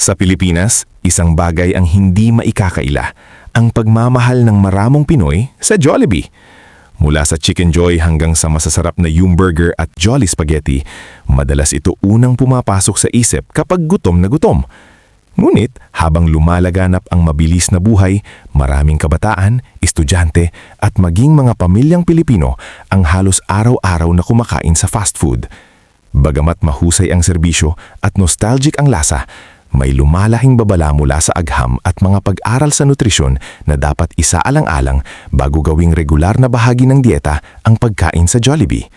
Sa Pilipinas, isang bagay ang hindi maikakaila, ang pagmamahal ng maramong Pinoy sa Jollibee. Mula sa Chicken Joy hanggang sa masasarap na Burger at Jolly Spaghetti, madalas ito unang pumapasok sa isip kapag gutom na gutom. Ngunit habang lumalaganap ang mabilis na buhay, maraming kabataan, estudyante at maging mga pamilyang Pilipino ang halos araw-araw na kumakain sa fast food. Bagamat mahusay ang serbisyo at nostalgic ang lasa, may lumalahing babala mula sa agham at mga pag-aral sa nutrisyon na dapat isaalang-alang bago gawing regular na bahagi ng dieta ang pagkain sa Jollibee.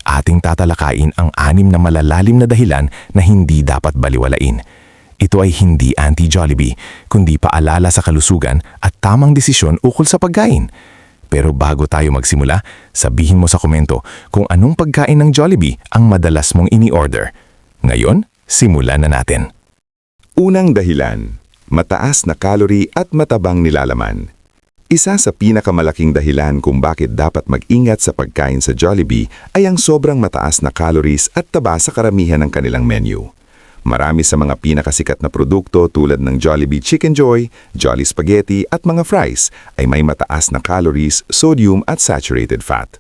Ating tatalakayin ang 6 na malalalim na dahilan na hindi dapat baliwalain. Ito ay hindi anti-Jollibee, kundi paalala sa kalusugan at tamang desisyon ukol sa pagkain. Pero bago tayo magsimula, sabihin mo sa komento kung anong pagkain ng Jollibee ang madalas mong ini-order. Ngayon, simulan na natin. Unang dahilan, mataas na calorie at matabang nilalaman. Isa sa pinakamalaking dahilan kung bakit dapat mag-ingat sa pagkain sa Jollibee ay ang sobrang mataas na calories at taba sa karamihan ng kanilang menu. Marami sa mga pinakasikat na produkto tulad ng Jollibee Chicken Joy, Jolly Spaghetti at mga fries ay may mataas na calories, sodium at saturated fat.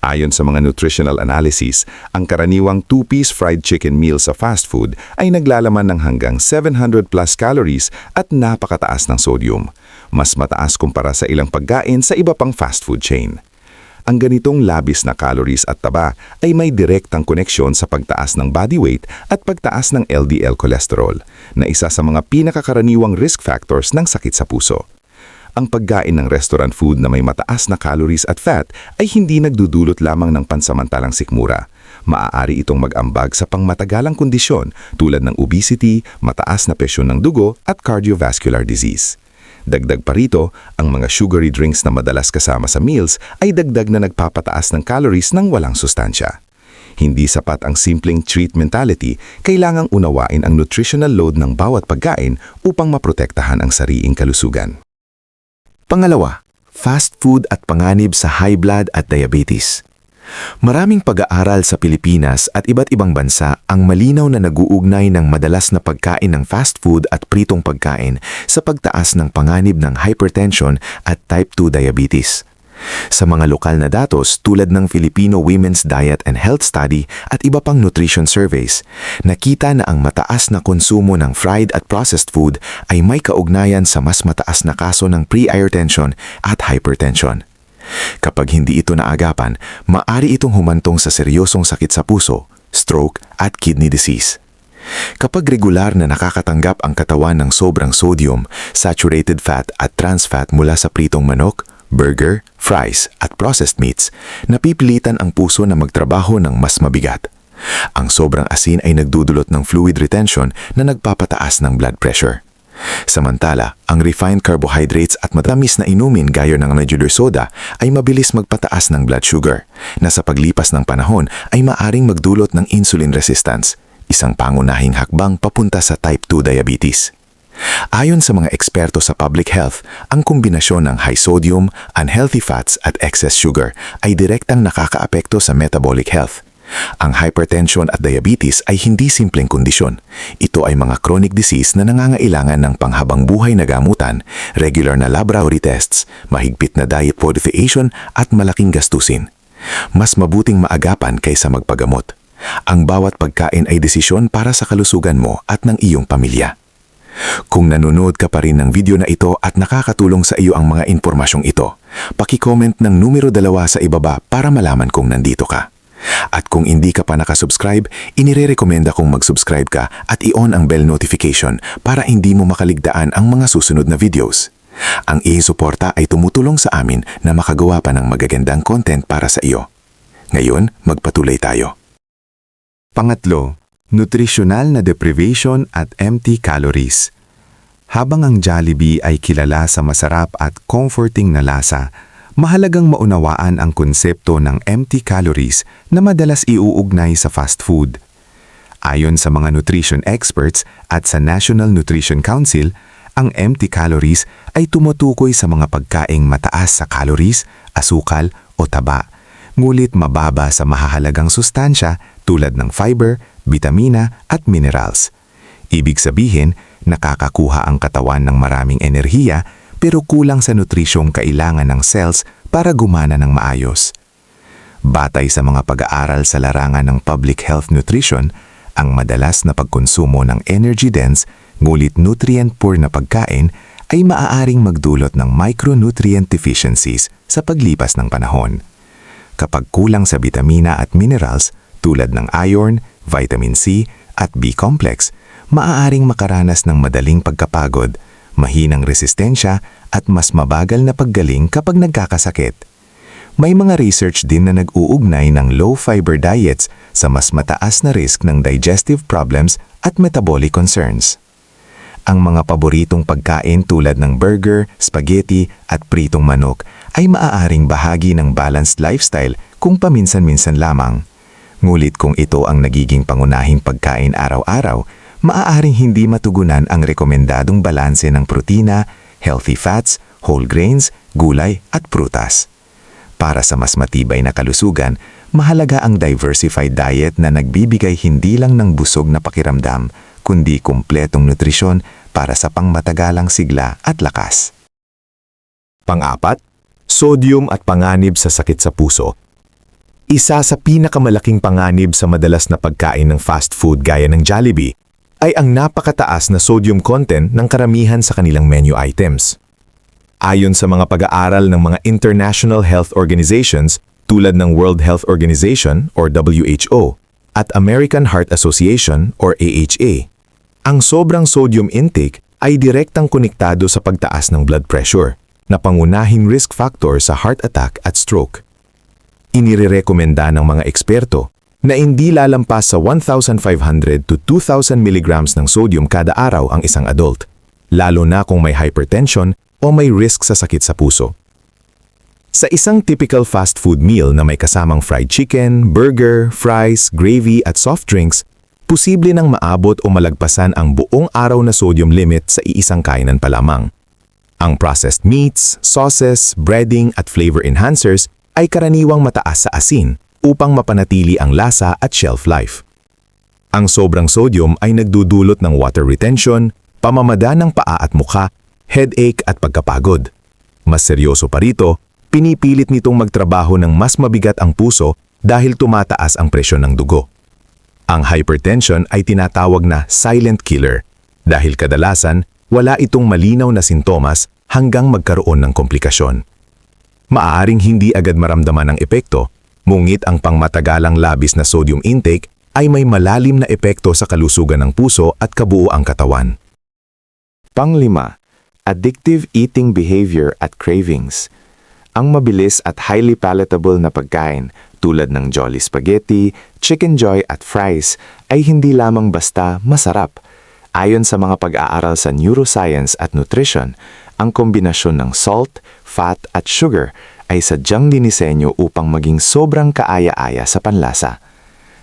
Ayon sa mga nutritional analysis, ang karaniwang 2-piece fried chicken meal sa fast food ay naglalaman ng hanggang 700 plus calories at napakataas ng sodium. Mas mataas kumpara sa ilang pagkain sa iba pang fast food chain. Ang ganitong labis na calories at taba ay may direktang koneksyon sa pagtaas ng body weight at pagtaas ng LDL cholesterol, na isa sa mga pinakakaraniwang risk factors ng sakit sa puso. Ang pagkain ng restaurant food na may mataas na calories at fat ay hindi nagdudulot lamang ng pansamantalang sikmura. Maaari itong mag-ambag sa pangmatagalang kondisyon tulad ng obesity, mataas na presyon ng dugo at cardiovascular disease. Dagdag pa rito, ang mga sugary drinks na madalas kasama sa meals ay dagdag na nagpapataas ng calories ng walang sustansya. Hindi sapat ang simpleng treat mentality, kailangang unawain ang nutritional load ng bawat pagkain upang maprotektahan ang sariing kalusugan. Pangalawa, fast food at panganib sa high blood at diabetes. Maraming pag-aaral sa Pilipinas at iba't ibang bansa ang malinaw na nag-uugnay ng madalas na pagkain ng fast food at pritong pagkain sa pagtaas ng panganib ng hypertension at type 2 diabetes. Sa mga lokal na datos tulad ng Filipino Women's Diet and Health Study at iba pang nutrition surveys, nakita na ang mataas na konsumo ng fried at processed food ay may kaugnayan sa mas mataas na kaso ng pre-hypertension at hypertension. Kapag hindi ito naagapan, maaari itong humantong sa seryosong sakit sa puso, stroke at kidney disease. Kapag regular na nakakatanggap ang katawan ng sobrang sodium, saturated fat at trans fat mula sa pritong manok, burger, fries at processed meats, napipilitan ang puso na magtrabaho ng mas mabigat. Ang sobrang asin ay nagdudulot ng fluid retention na nagpapataas ng blood pressure. Samantala, ang refined carbohydrates at matamis na inumin gaya ng regular soda ay mabilis magpataas ng blood sugar, na sa paglipas ng panahon ay maaring magdulot ng insulin resistance, isang pangunahing hakbang papunta sa type 2 diabetes. Ayon sa mga eksperto sa public health, ang kombinasyon ng high sodium, unhealthy fats at excess sugar ay direktang nakakaapekto sa metabolic health. Ang hypertension at diabetes ay hindi simpleng kondisyon. Ito ay mga chronic disease na nangangailangan ng panghabang buhay na gamutan, regular na laboratory tests, mahigpit na diet modification at malaking gastusin. Mas mabuting maagapan kaysa magpagamot. Ang bawat pagkain ay desisyon para sa kalusugan mo at ng iyong pamilya. Kung nanonood ka pa rin ng video na ito at nakakatulong sa iyo ang mga impormasyong ito, paki-comment ng numero 2 sa ibaba para malaman kung nandito ka. At kung hindi ka pa nakasubscribe, inirerekomenda kong mag-subscribe ka at i-on ang bell notification para hindi mo makaligtaan ang mga susunod na videos. Ang iyong suporta ay tumutulong sa amin na makagawa pa ng magagandang content para sa iyo. Ngayon, magpatuloy tayo. Pangatlo, nutritional na deprivation at empty calories. Habang ang Jollibee ay kilala sa masarap at comforting na lasa, mahalagang maunawaan ang konsepto ng empty calories na madalas iuugnay sa fast food. Ayon sa mga nutrition experts at sa National Nutrition Council, ang empty calories ay tumutukoy sa mga pagkaing mataas sa calories, asukal o taba, ngulit mababa sa mahahalagang sustansya tulad ng fiber, bitamina at minerals. Ibig sabihin, nakakakuha ang katawan ng maraming enerhiya pero kulang sa nutrisyong kailangan ng cells para gumana ng maayos. Batay sa mga pag-aaral sa larangan ng public health nutrition, ang madalas na pagkonsumo ng energy-dense ngulit nutrient-poor na pagkain ay maaaring magdulot ng micronutrient deficiencies sa paglipas ng panahon. Kapag kulang sa bitamina at minerals tulad ng iron, vitamin C at B-complex, maaaring makaranas ng madaling pagkapagod, mahinang resistensya at mas mabagal na paggaling kapag nagkakasakit. May mga research din na nag-uugnay ng low-fiber diets sa mas mataas na risk ng digestive problems at metabolic concerns. Ang mga paboritong pagkain tulad ng burger, spaghetti at pritong manok ay maaaring bahagi ng balanced lifestyle kung paminsan-minsan lamang. Ngulit kung ito ang nagiging pangunahing pagkain araw-araw, maaaring hindi matugunan ang rekomendadong balanse ng protina, healthy fats, whole grains, gulay at prutas. Para sa mas matibay na kalusugan, mahalaga ang diversified diet na nagbibigay hindi lang ng busog na pakiramdam, kundi kumpletong nutrisyon para sa pangmatagalang sigla at lakas. Pang-apat, sodium at panganib sa sakit sa puso. Isa sa pinakamalaking panganib sa madalas na pagkain ng fast food gaya ng Jollibee ay ang napakataas na sodium content ng karamihan sa kanilang menu items. Ayon sa mga pag-aaral ng mga international health organizations tulad ng World Health Organization or WHO at American Heart Association or AHA, ang sobrang sodium intake ay direktang konektado sa pagtaas ng blood pressure na pangunahing risk factor sa heart attack at stroke. Inirekomenda ng mga eksperto na hindi lalampas sa 1,500 to 2,000 milligrams ng sodium kada araw ang isang adult, lalo na kung may hypertension o may risk sa sakit sa puso. Sa isang typical fast food meal na may kasamang fried chicken, burger, fries, gravy at soft drinks, posible nang maabot o malagpasan ang buong araw na sodium limit sa iisang kainan pa lamang. Ang processed meats, sauces, breading at flavor enhancers ay karaniwang mataas sa asin upang mapanatili ang lasa at shelf life. Ang sobrang sodium ay nagdudulot ng water retention, pamamada ng paa at mukha, headache at pagkapagod. Mas seryoso pa rito, pinipilit nitong magtrabaho ng mas mabigat ang puso dahil tumataas ang presyon ng dugo. Ang hypertension ay tinatawag na silent killer dahil kadalasan wala itong malinaw na sintomas hanggang magkaroon ng komplikasyon. Maaaring hindi agad maramdaman ang epekto, ngunit ang pangmatagalang labis na sodium intake ay may malalim na epekto sa kalusugan ng puso at kabuuang katawan. Pang-5, addictive eating behavior at cravings. Ang mabilis at highly palatable na pagkain tulad ng Jolly Spaghetti, Chicken Joy at fries ay hindi lamang basta masarap. Ayon sa mga pag-aaral sa neuroscience at nutrition, ang kombinasyon ng salt, fat at sugar ay sadyang dinisenyo upang maging sobrang kaaya-aya sa panlasa.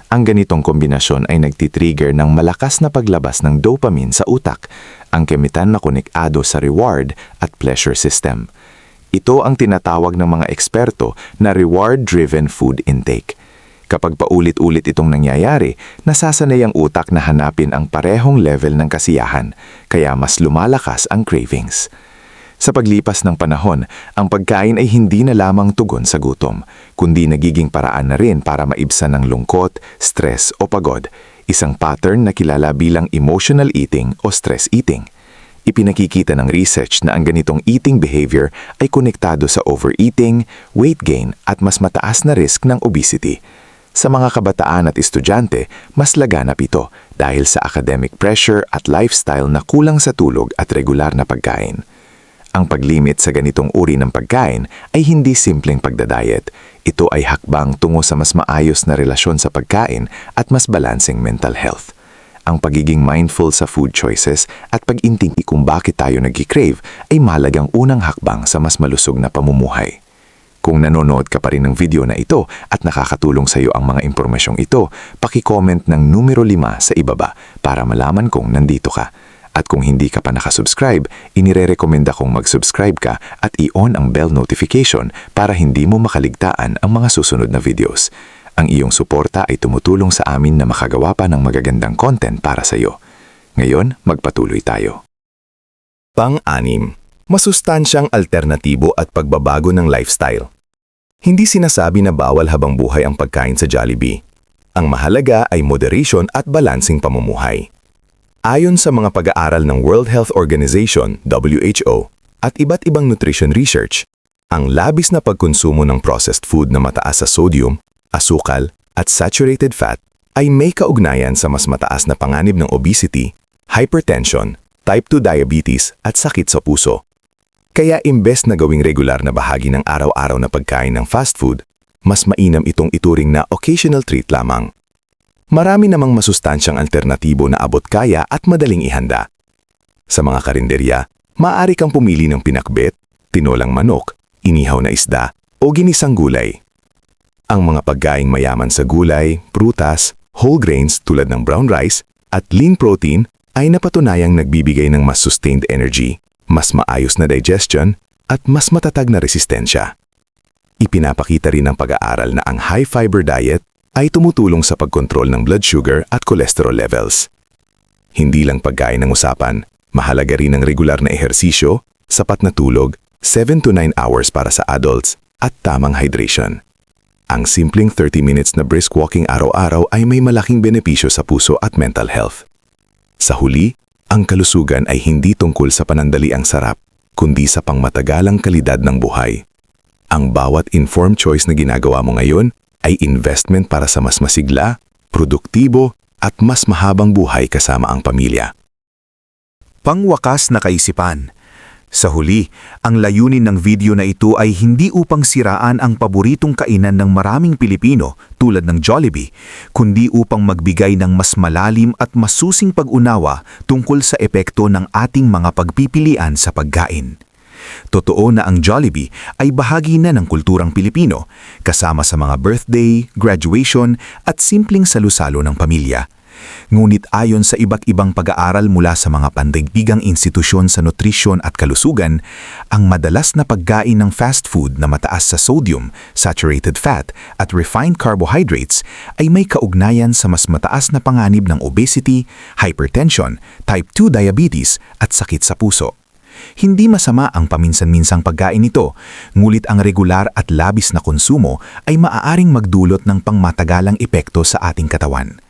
Ang ganitong kombinasyon ay nagtitrigger ng malakas na paglabas ng dopamine sa utak, ang kemitan na konektado sa reward at pleasure system. Ito ang tinatawag ng mga eksperto na reward-driven food intake. Kapag paulit-ulit itong nangyayari, nasasanay ang utak na hanapin ang parehong level ng kasiyahan, kaya mas lumalakas ang cravings. Sa paglipas ng panahon, ang pagkain ay hindi na lamang tugon sa gutom, kundi nagiging paraan na rin para maibsan ng lungkot, stress o pagod, isang pattern na kilala bilang emotional eating o stress eating. Ipinakikita ng research na ang ganitong eating behavior ay konektado sa overeating, weight gain at mas mataas na risk ng obesity. Sa mga kabataan at estudyante, mas laganap ito dahil sa academic pressure at lifestyle na kulang sa tulog at regular na pagkain. Ang paglimit sa ganitong uri ng pagkain ay hindi simpleng pagdadiet. Ito ay hakbang tungo sa mas maayos na relasyon sa pagkain at mas balancing mental health. Ang pagiging mindful sa food choices at pag-intindi kung bakit tayo nag-crave ay mahalagang unang hakbang sa mas malusog na pamumuhay. Kung nanonood ka pa rin ng video na ito at nakakatulong sa iyo ang mga impormasyong ito, paki-comment ng numero 5 sa ibaba para malaman kung nandito ka. At kung hindi ka pa nakasubscribe, inirerekomenda kong mag-subscribe ka at i-on ang bell notification para hindi mo makaligtaan ang mga susunod na videos. Ang iyong suporta ay tumutulong sa amin na makagawa pa ng magagandang content para sa iyo. Ngayon, magpatuloy tayo. Pang-anim, masustansyang alternatibo at pagbabago ng lifestyle. Hindi sinasabi na bawal habang buhay ang pagkain sa Jollibee. Ang mahalaga ay moderation at balansing pamumuhay. Ayon sa mga pag-aaral ng World Health Organization, WHO, at iba't ibang nutrition research, ang labis na pagkonsumo ng processed food na mataas sa sodium, asukal, at saturated fat ay may kaugnayan sa mas mataas na panganib ng obesity, hypertension, type 2 diabetes at sakit sa puso. Kaya imbes na gawing regular na bahagi ng araw-araw na pagkain ng fast food, mas mainam itong ituring na occasional treat lamang. Marami namang masustansyang alternatibo na abot kaya at madaling ihanda. Sa mga karinderya, maaari kang pumili ng pinakbet, tinolang manok, inihaw na isda, o ginisang gulay. Ang mga pagkaing mayaman sa gulay, prutas, whole grains tulad ng brown rice, at lean protein ay napatunayang nagbibigay ng mas sustained energy, mas maayos na digestion, at mas matatag na resistensya. Ipinapakita rin ng pag-aaral na ang high-fiber diet ay tumutulong sa pagkontrol ng blood sugar at cholesterol levels. Hindi lang pagkain ng usapan, mahalaga rin ang regular na ehersisyo, sapat na tulog, 7 to 9 hours para sa adults, at tamang hydration. Ang simpleng 30 minutes na brisk walking araw-araw ay may malaking benepisyo sa puso at mental health. Sa huli, ang kalusugan ay hindi tungkol sa panandaliang sarap, kundi sa pangmatagalang kalidad ng buhay. Ang bawat informed choice na ginagawa mo ngayon ay investment para sa mas masigla, produktibo, at mas mahabang buhay kasama ang pamilya. Pangwakas na kaisipan. Sa huli, ang layunin ng video na ito ay hindi upang siraan ang paboritong kainan ng maraming Pilipino tulad ng Jollibee, kundi upang magbigay ng mas malalim at masusing pag-unawa tungkol sa epekto ng ating mga pagpipilian sa pagkain. Totoo na ang Jollibee ay bahagi na ng kulturang Pilipino, kasama sa mga birthday, graduation at simpleng salusalo ng pamilya. Ngunit ayon sa iba't ibang pag-aaral mula sa mga pandaigdigang institusyon sa nutrisyon at kalusugan, ang madalas na pagkain ng fast food na mataas sa sodium, saturated fat at refined carbohydrates ay may kaugnayan sa mas mataas na panganib ng obesity, hypertension, type 2 diabetes at sakit sa puso. Hindi masama ang paminsan-minsang pagkain nito, ngulit ang regular at labis na konsumo ay maaaring magdulot ng pangmatagalang epekto sa ating katawan.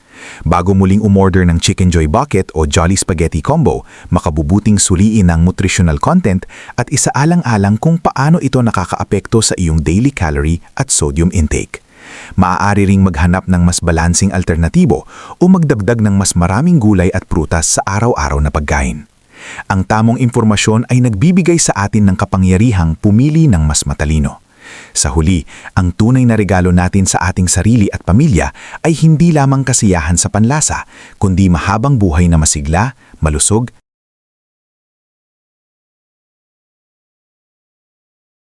Bago muling umorder ng Chicken Joy Bucket o Jolly Spaghetti Combo, makabubuting suliin ang nutritional content at isaalang-alang kung paano ito nakakaapekto sa iyong daily calorie at sodium intake. Maaari ring maghanap ng mas balansing alternatibo o magdagdag ng mas maraming gulay at prutas sa araw-araw na pagkain. Ang tamang impormasyon ay nagbibigay sa atin ng kapangyarihang pumili ng mas matalino. Sa huli, ang tunay na regalo natin sa ating sarili at pamilya ay hindi lamang kasiyahan sa panlasa, kundi mahabang buhay na masigla, malusog